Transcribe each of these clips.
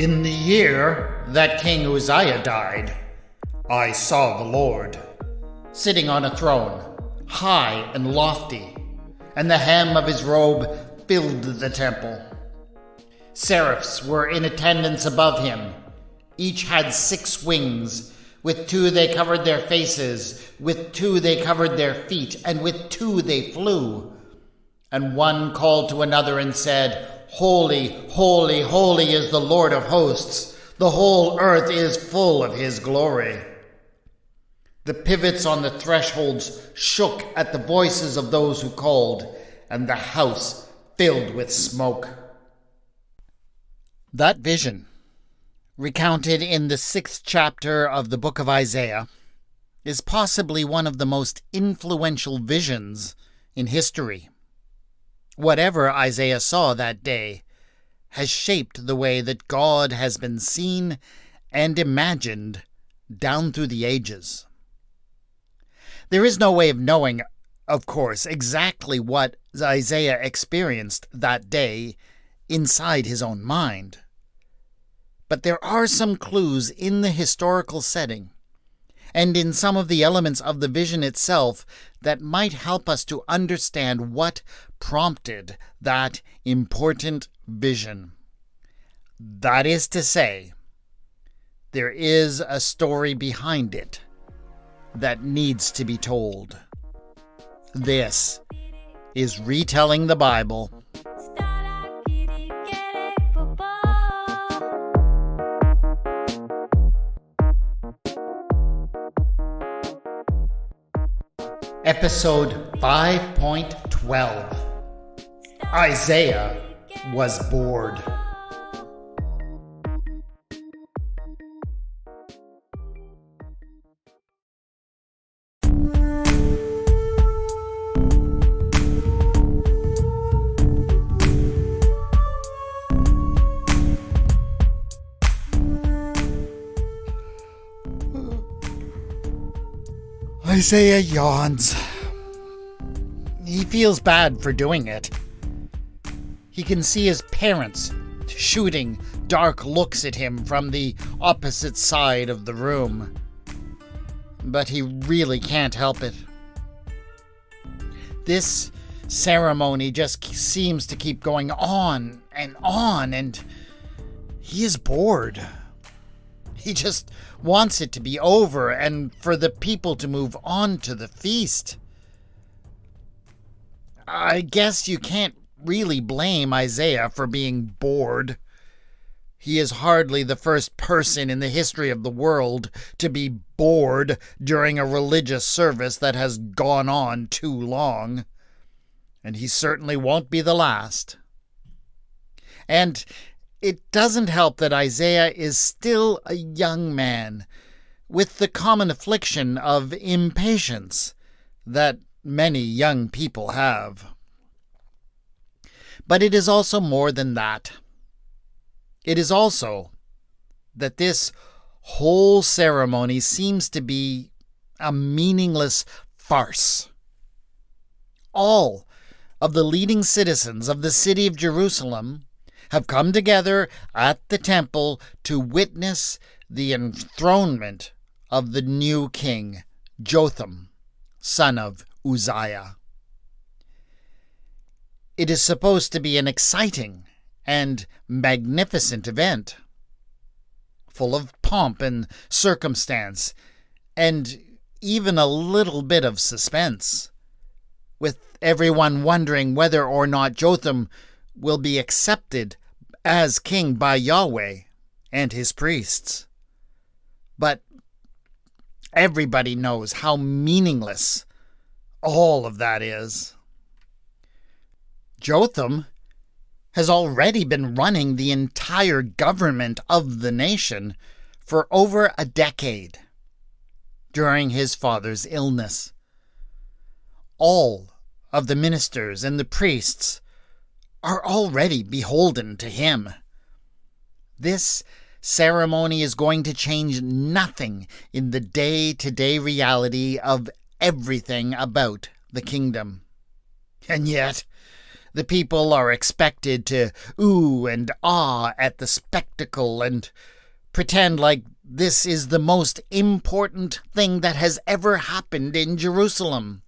In the year that King Uzziah died, I saw the Lord, sitting on a throne, high and lofty, and the hem of his robe filled the temple. Seraphs were in attendance above him. Each had 6 wings. With 2 they covered their faces, with 2 they covered their feet, and with 2 they flew. And one called to another and said, Holy, holy, holy is the Lord of hosts. The whole earth is full of his glory. The pivots on the thresholds shook at the voices of those who called, and the house filled with smoke. That vision, recounted in the 6th chapter of the book of Isaiah, is possibly one of the most influential visions in history. Whatever Isaiah saw that day has shaped the way that God has been seen and imagined down through the ages. There is no way of knowing, of course, exactly what Isaiah experienced that day inside his own mind. But there are some clues in the historical setting and in some of the elements of the vision itself that might help us to understand what prompted that important vision. That is to say, there is a story behind it that needs to be told. This is Retelling the Bible. Episode 5.12. Isaiah was bored. Isaiah yawns. He feels bad for doing it. He can see his parents shooting dark looks at him from the opposite side of the room. But he really can't help it. This ceremony just seems to keep going on, and he is bored. He just wants it to be over and for the people to move on to the feast. I guess you can't really blame Isaiah for being bored. He is hardly the first person in the history of the world to be bored during a religious service that has gone on too long. And he certainly won't be the last. And it doesn't help that Isaiah is still a young man with the common affliction of impatience that many young people have. But it is also more than that. It is also that this whole ceremony seems to be a meaningless farce. All of the leading citizens of the city of Jerusalem have come together at the temple to witness the enthronement of the new king, Jotham, son of Uzziah. It is supposed to be an exciting and magnificent event, full of pomp and circumstance, and even a little bit of suspense, with everyone wondering whether or not Jotham will be accepted as king by Yahweh and his priests. But everybody knows how meaningless all of that is. Jotham has already been running the entire government of the nation for over a decade during his father's illness. All of the ministers and the priests are already beholden to him. This ceremony is going to change nothing in the day-to-day reality of everything about the kingdom. And yet, The people are expected to ooh and ah at the spectacle and pretend like this is the most important thing that has ever happened in Jerusalem.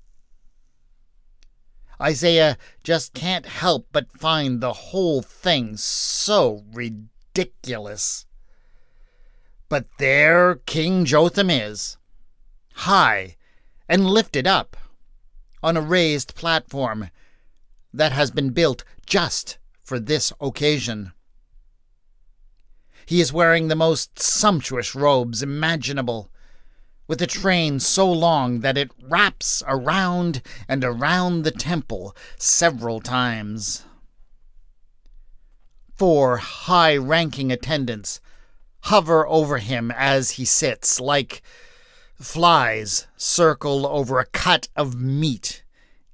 Isaiah just can't help but find the whole thing so ridiculous. But there King Jotham is, high and lifted up on a raised platform that has been built just for this occasion. He is wearing the most sumptuous robes imaginable, with a train so long that it wraps around and around the temple several times. 4 high-ranking attendants hover over him as he sits, like flies circle over a cut of meat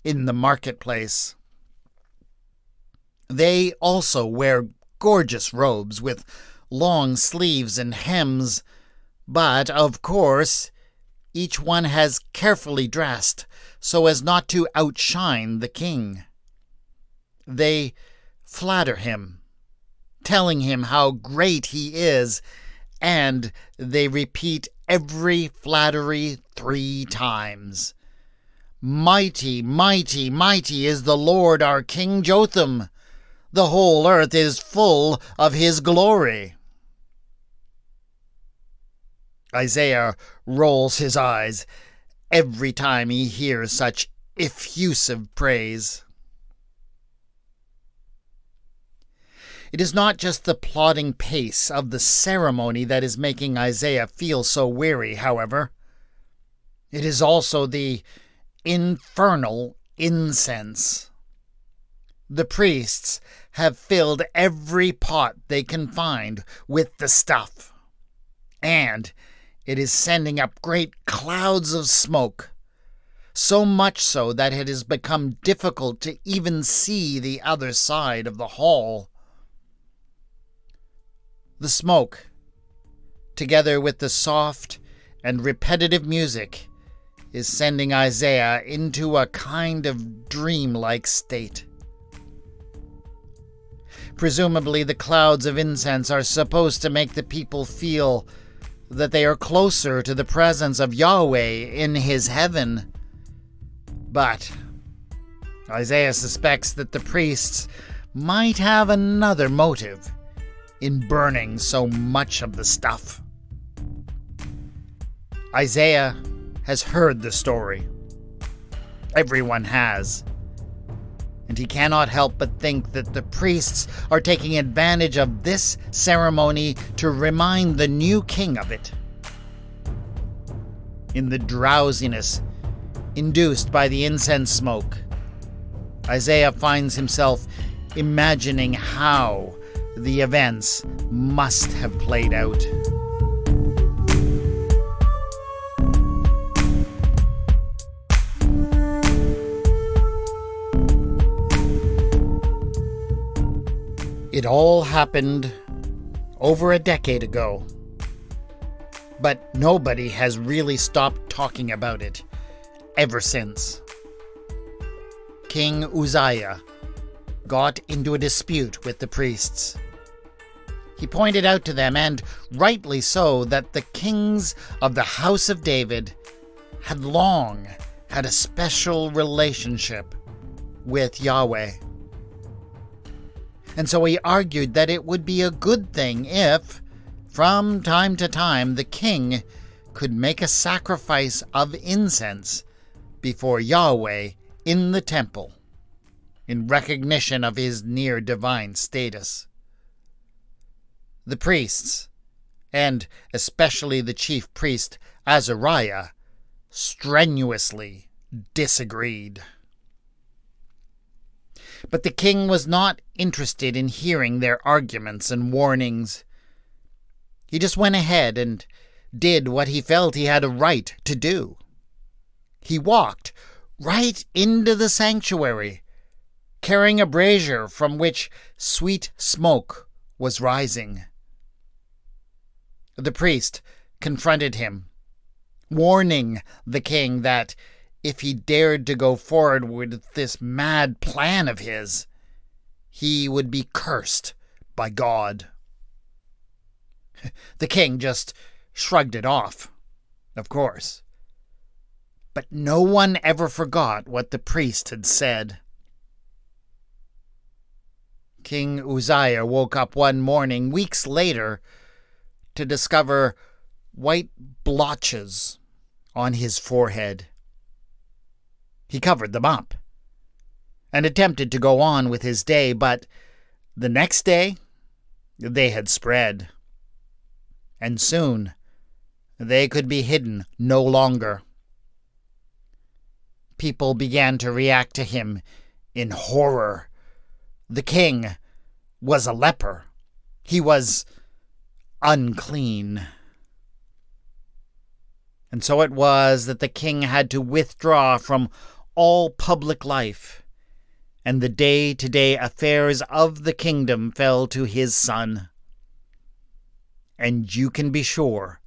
in the marketplace. They also wear gorgeous robes with long sleeves and hems, but, of course, each one has carefully dressed so as not to outshine the king. They flatter him, telling him how great he is, and they repeat every flattery 3 times. Mighty, mighty, mighty is the Lord our King Jotham. The whole earth is full of his glory. Isaiah rolls his eyes every time he hears such effusive praise. It is not just the plodding pace of the ceremony that is making Isaiah feel so weary, however. It is also the infernal incense. The priests have filled every pot they can find with the stuff, and it is sending up great clouds of smoke, so much so that it has become difficult to even see the other side of the hall. The smoke, together with the soft and repetitive music, is sending Isaiah into a kind of dreamlike state. Presumably, the clouds of incense are supposed to make the people feel that they are closer to the presence of Yahweh in his heaven. But Isaiah suspects that the priests might have another motive in burning so much of the stuff. Isaiah has heard the story. Everyone has. And he cannot help but think that the priests are taking advantage of this ceremony to remind the new king of it. In the drowsiness induced by the incense smoke, Isaiah finds himself imagining how the events must have played out. It all happened over a decade ago, but nobody has really stopped talking about it ever since. King Uzziah got into a dispute with the priests. He pointed out to them, and rightly so, that the kings of the house of David had long had a special relationship with Yahweh. And so he argued that it would be a good thing if, from time to time, the king could make a sacrifice of incense before Yahweh in the temple, in recognition of his near-divine status. The priests, and especially the chief priest Azariah, strenuously disagreed. But the king was not interested in hearing their arguments and warnings. He just went ahead and did what he felt he had a right to do. He walked right into the sanctuary, carrying a brazier from which sweet smoke was rising. The priest confronted him, warning the king that if he dared to go forward with this mad plan of his, he would be cursed by God. The king just shrugged it off, of course. But no one ever forgot what the priest had said. King Uzziah woke up one morning, weeks later, to discover white blotches on his forehead. He covered them up and attempted to go on with his day, but the next day they had spread, and soon they could be hidden no longer. People began to react to him in horror. The king was a leper. He was unclean. And so it was that the king had to withdraw from all public life, and the day-to-day affairs of the kingdom fell to his son. And you can be sure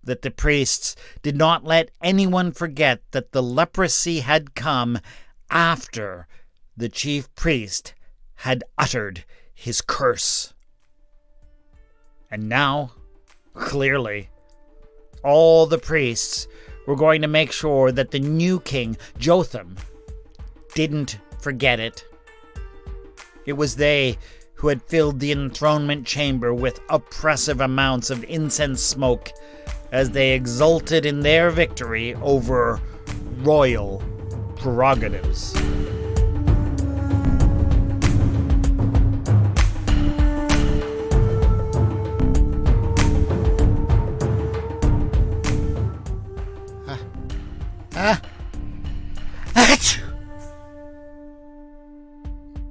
that the priests did not let anyone forget that the leprosy had come after the chief priest had uttered his curse. And now, clearly, all the priests were going to make sure that the new king, Jotham, didn't forget it. It was they who had filled the enthronement chamber with oppressive amounts of incense smoke as they exulted in their victory over royal prerogatives.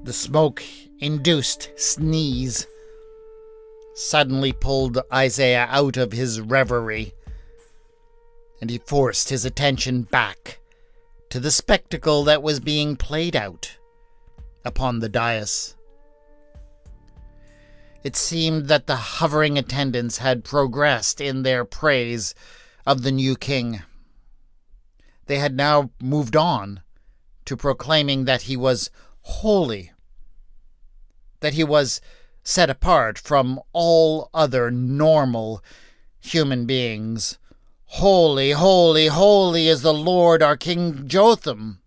The smoke-induced sneeze suddenly pulled Isaiah out of his reverie, and he forced his attention back to the spectacle that was being played out upon the dais. It seemed that the hovering attendants had progressed in their praise of the new king. They had now moved on to proclaiming that he was holy, that he was set apart from all other normal human beings. Holy, holy, holy is the Lord our King Jotham.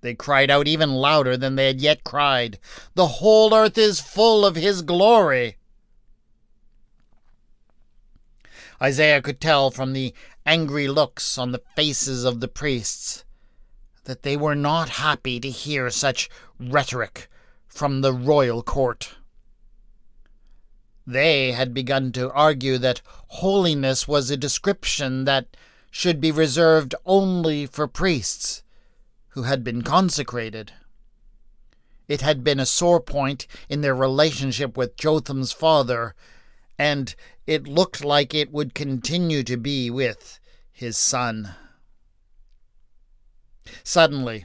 They cried out even louder than they had yet cried. The whole earth is full of his glory. Isaiah could tell from the angry looks on the faces of the priests that they were not happy to hear such rhetoric from the royal court. They had begun to argue that holiness was a description that should be reserved only for priests who had been consecrated. It had been a sore point in their relationship with Jotham's father, and it looked like it would continue to be with his son. Suddenly,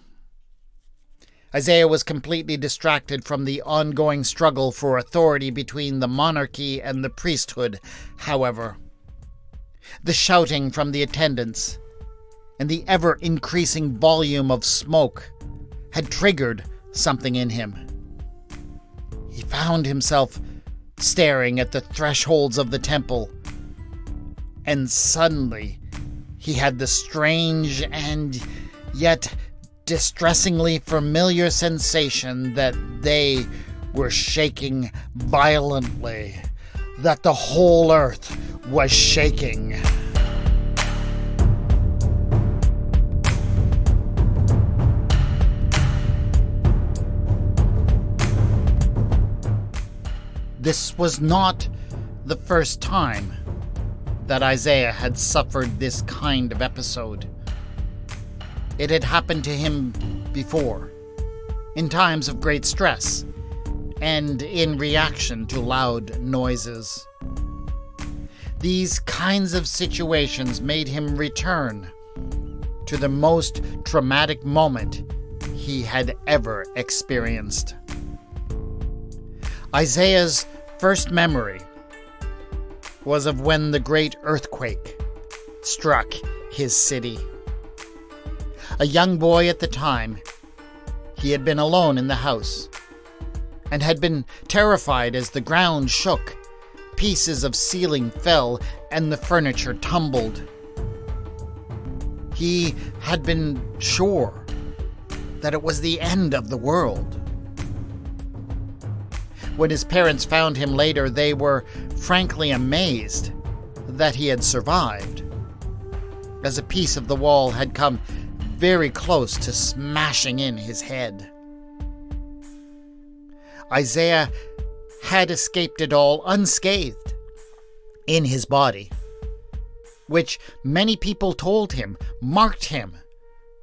Isaiah was completely distracted from the ongoing struggle for authority between the monarchy and the priesthood, however. The shouting from the attendants and the ever-increasing volume of smoke had triggered something in him. He found himself staring at the thresholds of the temple, and suddenly he had the strange and yet distressingly familiar sensation that they were shaking violently, that the whole earth was shaking. This was not the first time that Isaiah had suffered this kind of episode. It had happened to him before, in times of great stress, and in reaction to loud noises. These kinds of situations made him return to the most traumatic moment he had ever experienced. Isaiah's first memory was of when the great earthquake struck his city. A young boy at the time, he had been alone in the house, and had been terrified as the ground shook, pieces of ceiling fell, and the furniture tumbled. He had been sure that it was the end of the world. When his parents found him later, they were frankly amazed that he had survived, as a piece of the wall had come very close to smashing in his head. Isaiah had escaped it all unscathed in his body, which many people told him marked him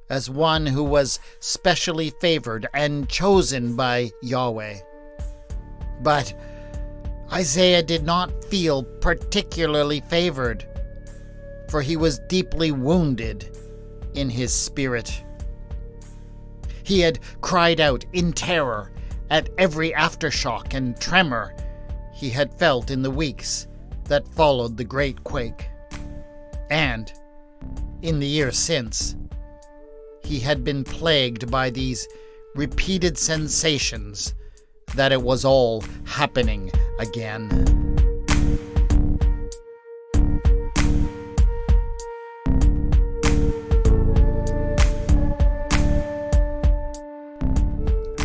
as one who was specially favored and chosen by Yahweh. But Isaiah did not feel particularly favored, for he was deeply wounded in his spirit. He had cried out in terror at every aftershock and tremor he had felt in the weeks that followed the great quake. And, in the years since, he had been plagued by these repeated sensations that it was all happening again.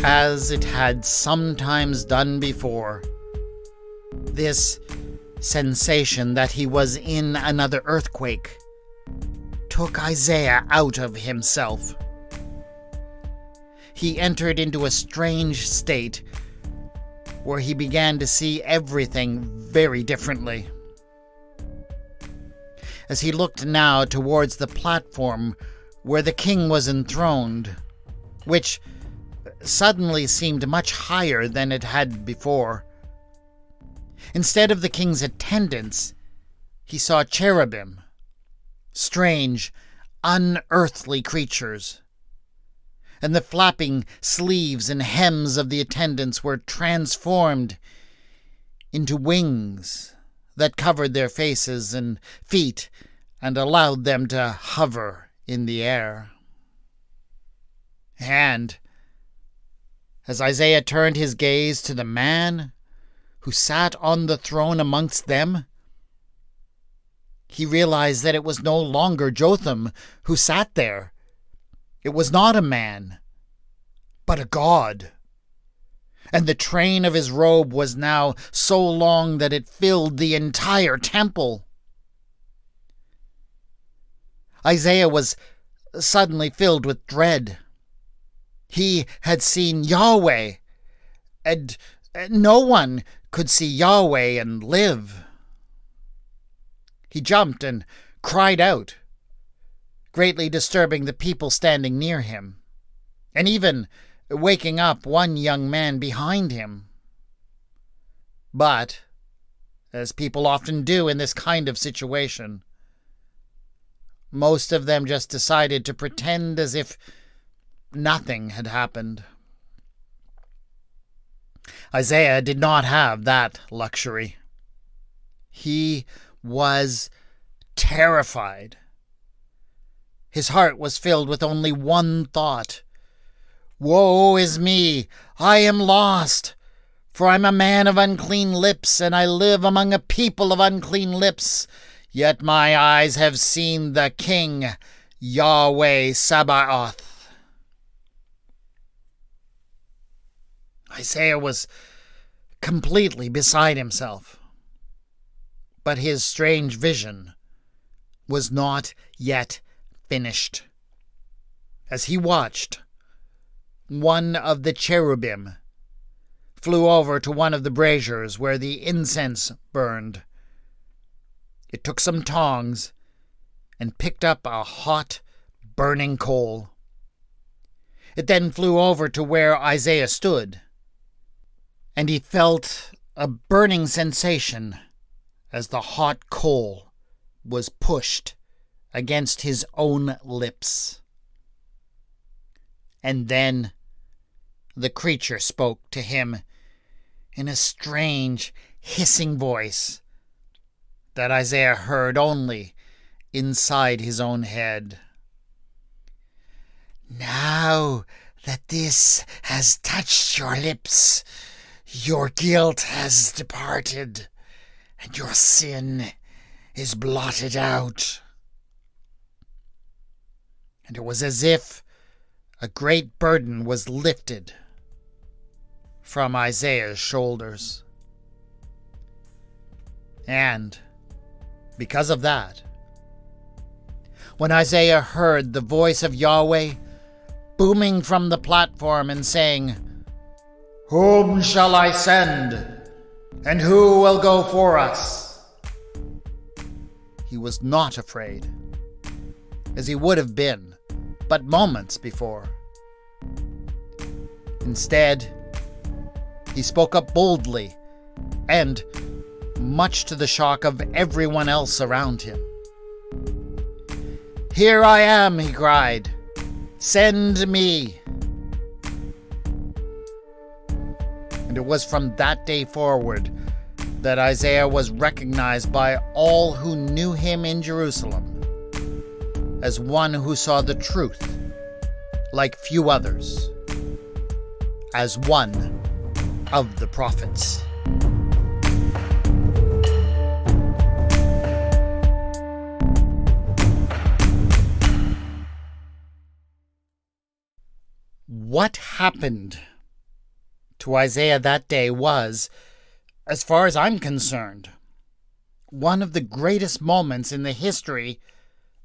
As it had sometimes done before, this sensation that he was in another earthquake took Isaiah out of himself. He entered into a strange state where he began to see everything very differently. As he looked now towards the platform where the king was enthroned, which suddenly seemed much higher than it had before, instead of the king's attendants, he saw cherubim, strange, unearthly creatures, and the flapping sleeves and hems of the attendants were transformed into wings that covered their faces and feet and allowed them to hover in the air. And as Isaiah turned his gaze to the man who sat on the throne amongst them, he realized that it was no longer Jotham who sat there. It was not a man, but a god. And the train of his robe was now so long that it filled the entire temple. Isaiah was suddenly filled with dread. He had seen Yahweh, and no one could see Yahweh and live. He jumped and cried out, greatly disturbing the people standing near him, and even waking up one young man behind him. But, as people often do in this kind of situation, most of them just decided to pretend as if nothing had happened. Isaiah did not have that luxury. He was terrified. His heart was filled with only one thought. Woe is me! I am lost! For I am a man of unclean lips, and I live among a people of unclean lips. Yet my eyes have seen the King, Yahweh Sabaoth. Isaiah was completely beside himself. But his strange vision was not yet finished. As he watched, one of the cherubim flew over to one of the braziers where the incense burned. It took some tongs and picked up a hot, burning coal. It then flew over to where Isaiah stood, and he felt a burning sensation as the hot coal was pushed against his own lips. And then the creature spoke to him in a strange, hissing voice that Isaiah heard only inside his own head. Now that this has touched your lips, Your guilt has departed, and your sin is blotted out. And it was as if a great burden was lifted from Isaiah's shoulders. And because of that, when Isaiah heard the voice of Yahweh booming from the platform and saying, "Whom shall I send? And who will go for us?" he was not afraid, as he would have been but moments before. Instead, he spoke up boldly and, much to the shock of everyone else around him, "Here I am," he cried. "Send me." And it was from that day forward that Isaiah was recognized by all who knew him in Jerusalem as one who saw the truth like few others, as one of the prophets. What happened to Isaiah that day was, as far as I'm concerned, one of the greatest moments in the history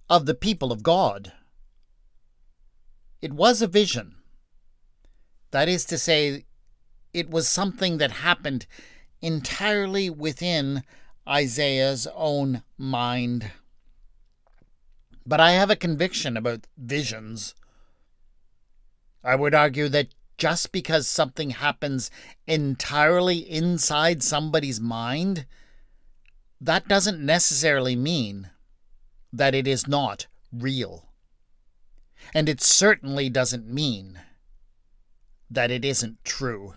of the people of God. It was a vision. That is to say, it was something that happened entirely within Isaiah's own mind. But I have a conviction about visions. I would argue that just because something happens entirely inside somebody's mind, that doesn't necessarily mean that it is not real. And it certainly doesn't mean that it isn't true.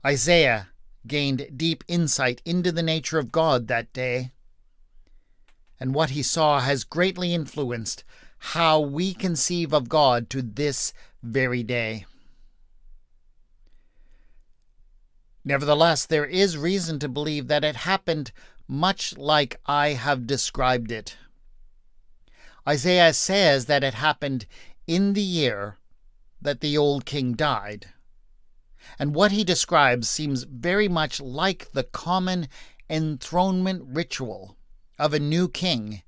Isaiah gained deep insight into the nature of God that day, and what he saw has greatly influenced how we conceive of God to this very day. Nevertheless, there is reason to believe that it happened much like I have described it. Isaiah says that it happened in the year that the old king died, and what he describes seems very much like the common enthronement ritual of a new king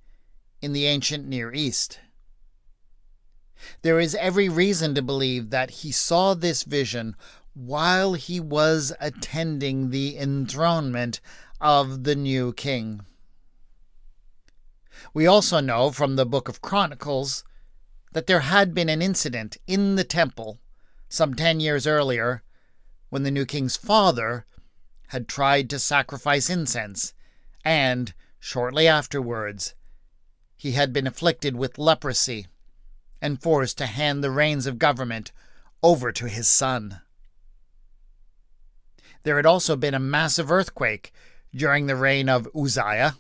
in the ancient Near East. There is every reason to believe that he saw this vision while he was attending the enthronement of the new king. We also know from the book of Chronicles that there had been an incident in the temple some 10 years earlier when the new king's father had tried to sacrifice incense, and shortly afterwards he had been afflicted with leprosy and forced to hand the reins of government over to his son. There had also been a massive earthquake during the reign of Uzziah.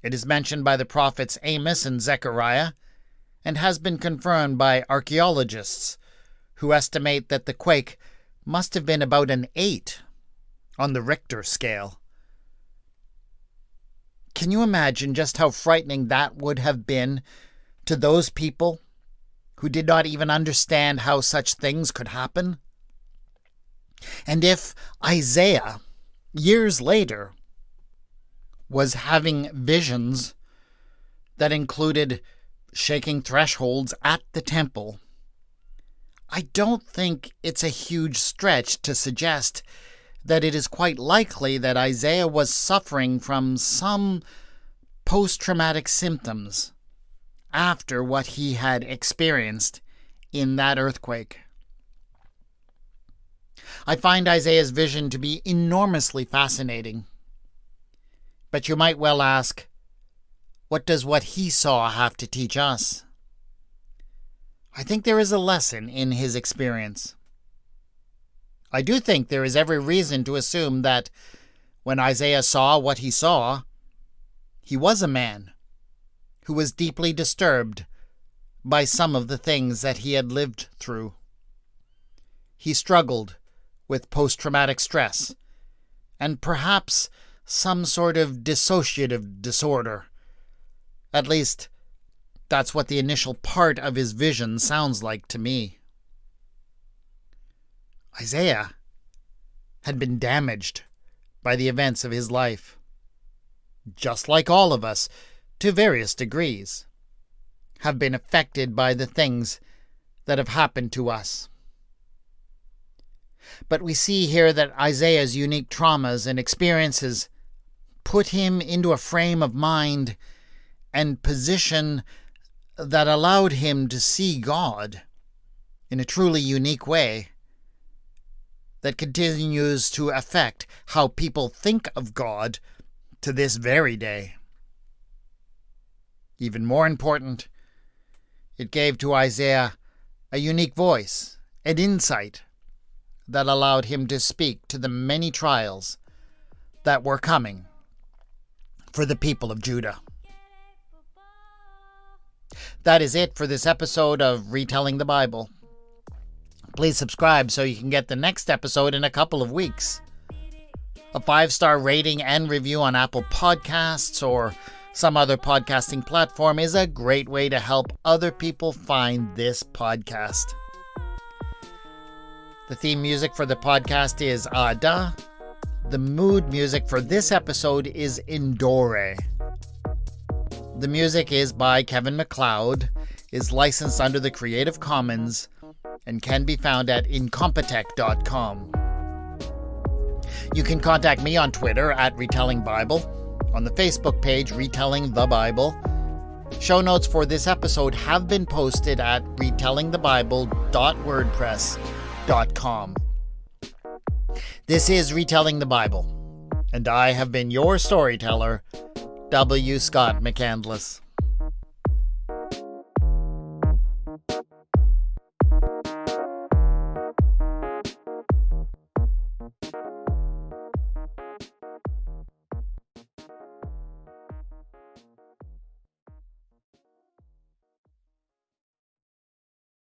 It is mentioned by the prophets Amos and Zechariah, and has been confirmed by archaeologists, who estimate that the quake must have been about an 8 on the Richter scale. Can you imagine just how frightening that would have been to those people who did not even understand how such things could happen? And if Isaiah, years later, was having visions that included shaking thresholds at the temple, I don't think it's a huge stretch to suggest that it is quite likely that Isaiah was suffering from some post-traumatic symptoms after what he had experienced in that earthquake. I find Isaiah's vision to be enormously fascinating. But you might well ask, what does what he saw have to teach us? I think there is a lesson in his experience. I do think there is every reason to assume that when Isaiah saw what he saw, he was a man who was deeply disturbed by some of the things that he had lived through. He struggled with post-traumatic stress, and perhaps some sort of dissociative disorder. At least, that's what the initial part of his vision sounds like to me. Isaiah had been damaged by the events of his life, just like all of us, to various degrees, have been affected by the things that have happened to us. But we see here that Isaiah's unique traumas and experiences put him into a frame of mind and position that allowed him to see God in a truly unique way that continues to affect how people think of God to this very day. Even more important, it gave to Isaiah a unique voice and insight that allowed him to speak to the many trials that were coming for the people of Judah. That is it for this episode of Retelling the Bible. Please subscribe so you can get the next episode in a couple of weeks. A 5-star rating and review on Apple Podcasts or some other podcasting platform is a great way to help other people find this podcast. The theme music for the podcast is Ada. The mood music for this episode is Indore. The music is by Kevin MacLeod, is licensed under the Creative Commons, and can be found at incompetech.com. You can contact me on Twitter at Retelling Bible, on the Facebook page Retelling the Bible. Show notes for this episode have been posted at retellingthebible.wordpress.com. This is Retelling the Bible, and I have been your storyteller, W. Scott McCandless.